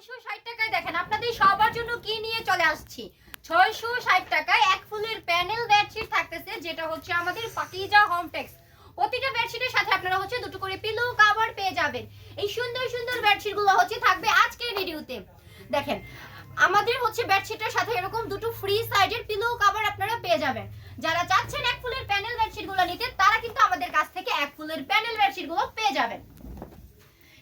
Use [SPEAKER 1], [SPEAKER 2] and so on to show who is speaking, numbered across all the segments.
[SPEAKER 1] 660 টাকায় দেখেন আপনাদের সবার জন্য কি নিয়ে চলে আসছি। 660 টাকায় এক ফুলের প্যানেল বেডশিট থাকতেছে, যেটা হচ্ছে আমাদের পাকিজা হোম টেক্স। প্রতিটা বেডশিটের সাথে আপনারা হচ্ছে দুটো করে পিলো কভার পেয়ে যাবেন। এই সুন্দর সুন্দর বেডশিট গুলো হচ্ছে থাকবে আজকের ভিডিওতে। দেখেন আমাদের হচ্ছে বেডশিটের সাথে এরকম দুটো ফ্রি সাইজের পিলো কভার আপনারা পেয়ে যাবেন। যারা চাচ্ছেন এক ফুলের প্যানেল বেডশিট গুলো নিতে, তারা কিন্তু আমাদের কাছ থেকে এক ফুলের প্যানেল বেডশিট গুলো পেয়ে যাবেন।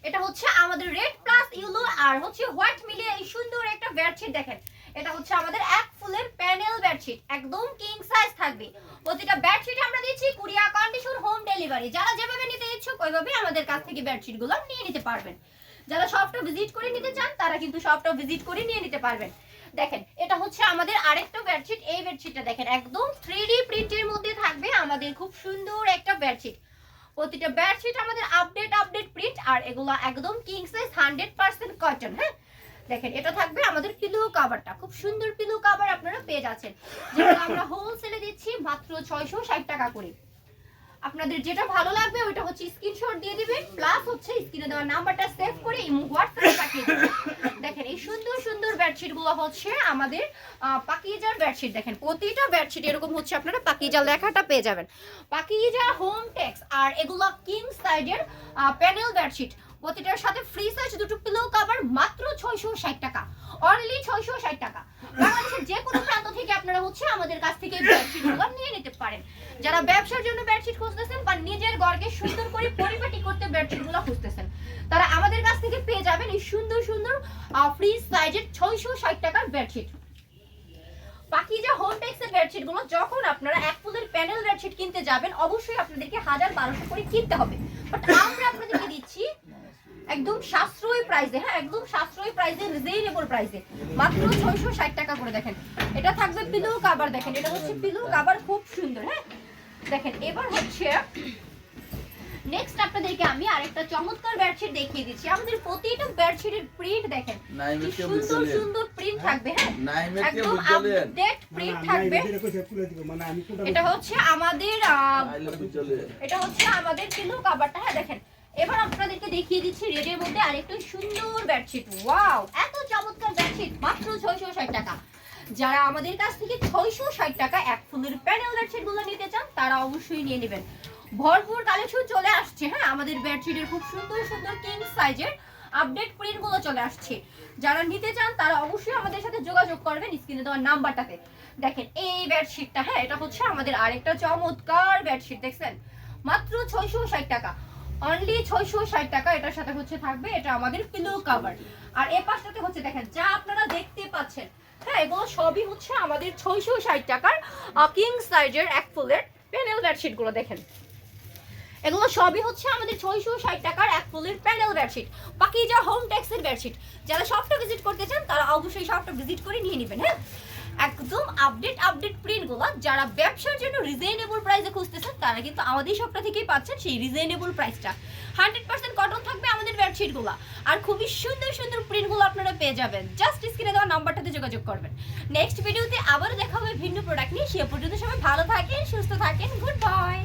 [SPEAKER 1] এটা হচ্ছে আমাদের রেড প্লাস ইয়েলো আর হচ্ছে হোয়াইট মিলিয়ে এই সুন্দর একটা বেডশিট। দেখেন এটা হচ্ছে আমাদের এক ফুলের প্যানেল বেডশিট, একদম কিং সাইজ থাকবে। প্রতিটা বেডশিট আমরা দিচ্ছি কুরিয়ার কন্ডিশন হোম ডেলিভারি। যারা যেভাবে নিতে ইচ্ছুক ওইভাবে আমাদের কাছ থেকে বেডশিট গুলো নিয়ে নিতে পারবেন। যারা শপটা ভিজিট করে নিতে চান তারা কিন্তু শপটা ভিজিট করে নিয়ে নিতে পারবেন। দেখেন এটা হচ্ছে আমাদের আরেকটা বেডশিট। এই বেডশিটটা দেখেন একদম 3D প্রিন্টের মধ্যে থাকবে আমাদের খুব সুন্দর একটা বেডশিট। প্রতিটা বেডশিট আমাদের আপডেট প্রিন্ট আর এগুলো একদম কিং সাইজ 100% কটন। হ্যাঁ দেখেন এটা থাকবে আমাদের পিলো কভারটা, খুব সুন্দর পিলো কভার আপনারা পেয়ে যাচ্ছেন, যেটা আমরা হোলসেলে দিচ্ছি মাত্র 660 টাকা করে। আপনাদের যেটা ভালো লাগবে ওটা হচ্ছে স্ক্রিনশট দিয়ে দিবেন, প্লাস হচ্ছে স্ক্রিনে দেওয়া নাম্বারটা সেভ করে ইমো হোয়াটসঅ্যাপে পাঠিয়ে দিবেন। দেখেন এই সুন্দর সুন্দর বেডশিট গুলো হচ্ছে আমাদের পাকিজার বেডশিট। দেখেন প্রতিটা বেডশিট এরকম হচ্ছে আপনারা পাকিজা লেখাটা পেয়ে যাবেন, পাকিজা হোম টেক্স। আর এগুলো কিং সাইজের প্যানেল বেডশিট, প্রতিটার সাথে ফ্রি সাইজ দুটো পিলো কভার মাত্র 660 টাকা, অনলি 660 টাকা। বাংলাদেশের যে কোনো প্রান্ত থেকে আপনারা হচ্ছে আমাদের কাছ থেকে বেডশিটগুলো নিয়ে নিতে পারেন। যারা ব্যবসার জন্য বেডশিট খুঁজতেছেন বা নিজের ঘরকে সুন্দর করে পরিপাটি করতে বেডশিটগুলো খুঁজতেছেন, তারা আমাদের কাছ থেকে পেয়ে যাবেন এই সুন্দর সুন্দর ফ্রি সাইজের 660 টাকার বেডশিট। পাকিজা হোম টেক্সের বেডশিট গুলো যখন আপনারা এক ফুলের প্যানেল বেডশিট কিনতে যাবেন, অবশ্যই আপনাদেরকে 1000-1200 করে কিনতে হবে। বাট আমরা আপনাদেরকে দিচ্ছি একদম সাশ্রয়ী প্রাইসে। হ্যাঁ একদম সাশ্রয়ী প্রাইসে, রিজনেবল প্রাইসে, মাত্র 660 টাকা করে। দেখেন এটা থাকবে পিলো কভার। দেখেন এটা হচ্ছে পিলো কভার, খুব সুন্দর। হ্যাঁ দেখেন এবার হচ্ছে নেক্সট আপনাদেরকে আমি আরেকটা চমৎকার বেডশিট দেখিয়ে দিচ্ছি। আমাদের প্রতিটা বেডশিটের প্রিন্ট দেখেন কি সুন্দর সুন্দর প্রিন্ট থাকবে। হ্যাঁ একদম আপডেট প্রিন্ট থাকবে। এটা হচ্ছে আমাদের পিলো কভারটা। হ্যাঁ দেখেন এবার আপনাদেরকে দেখিয়ে দিচ্ছি রেডের মধ্যে আরেকটু সুন্দর বেডশিট। ওয়াও এত চমৎকার বেডশিট মাত্র 660 টাকা। যারা আমাদের কাছ থেকে 660 টাকা এক ফুলের প্যানেল বেডশিট গুলো নিতে চান তারা অবশ্যই নিয়ে নেবেন। ভরপুর কালেকশন চলে আসছে। হ্যাঁ আমাদের বেডশিটের খুব সুন্দর সুন্দর কিং সাইজের আপডেট প্রিন্ট গুলো চলে আসছে। যারা নিতে চান তারা অবশ্যই আমাদের সাথে যোগাযোগ করবেন স্ক্রিনে দেওয়া নাম্বারটাতে। দেখেন এই বেডশিটটা, হ্যাঁ এটা হচ্ছে আমাদের আরেকটা চমৎকার বেডশিট। দেখছেন মাত্র 660 টাকা, অনলি 660 টাকা। এটার সাথে হচ্ছে থাকবে এটা আমাদের পিলো কভার। আর এই পাশটাতে হচ্ছে দেখেন যা আপনারা দেখতে পাচ্ছেন, হ্যাঁ এগুলো সবই হচ্ছে আমাদের 660 টাকার কিং সাইজের এক ফুলের প্যানেল বেডশিট গুলো। দেখেন এগুলো সবই হচ্ছে আমাদের 660 টাকার এক ফুলের প্যানেল বেডশিট, পাকিজা হোম টেক্সের বেডশিট। যারা শপটা ভিজিট করতে চান তারা অবশ্যই শপটা ভিজিট করে নিয়ে নেবেন। হ্যাঁ একদম আপডেট প্রিন্ট গুলো। যারা ব্যবসার জন্য রিজনেবল প্রাইসে খুঁজতেছেন তারা কিন্তু আমাদের শপটা থেকেই পাচ্ছেন সেই রিজনেবল প্রাইসটা। 100% কটন থাকবে আমাদের বেডশিট গুলো, আর খুবই সুন্দর সুন্দর প্রিন্ট গুলো আপনারা পেয়ে যাবেন। জাস্ট স্ক্রিনে দেওয়া নাম্বারটাতে যোগাযোগ করবেন। নেক্সট ভিডিওতে আবারও দেখা হবে ভিন্ন প্রোডাক্ট নিয়ে। সে পর্যন্ত সবাই ভালো থাকেন, সুস্থ থাকেন, গুড বাই।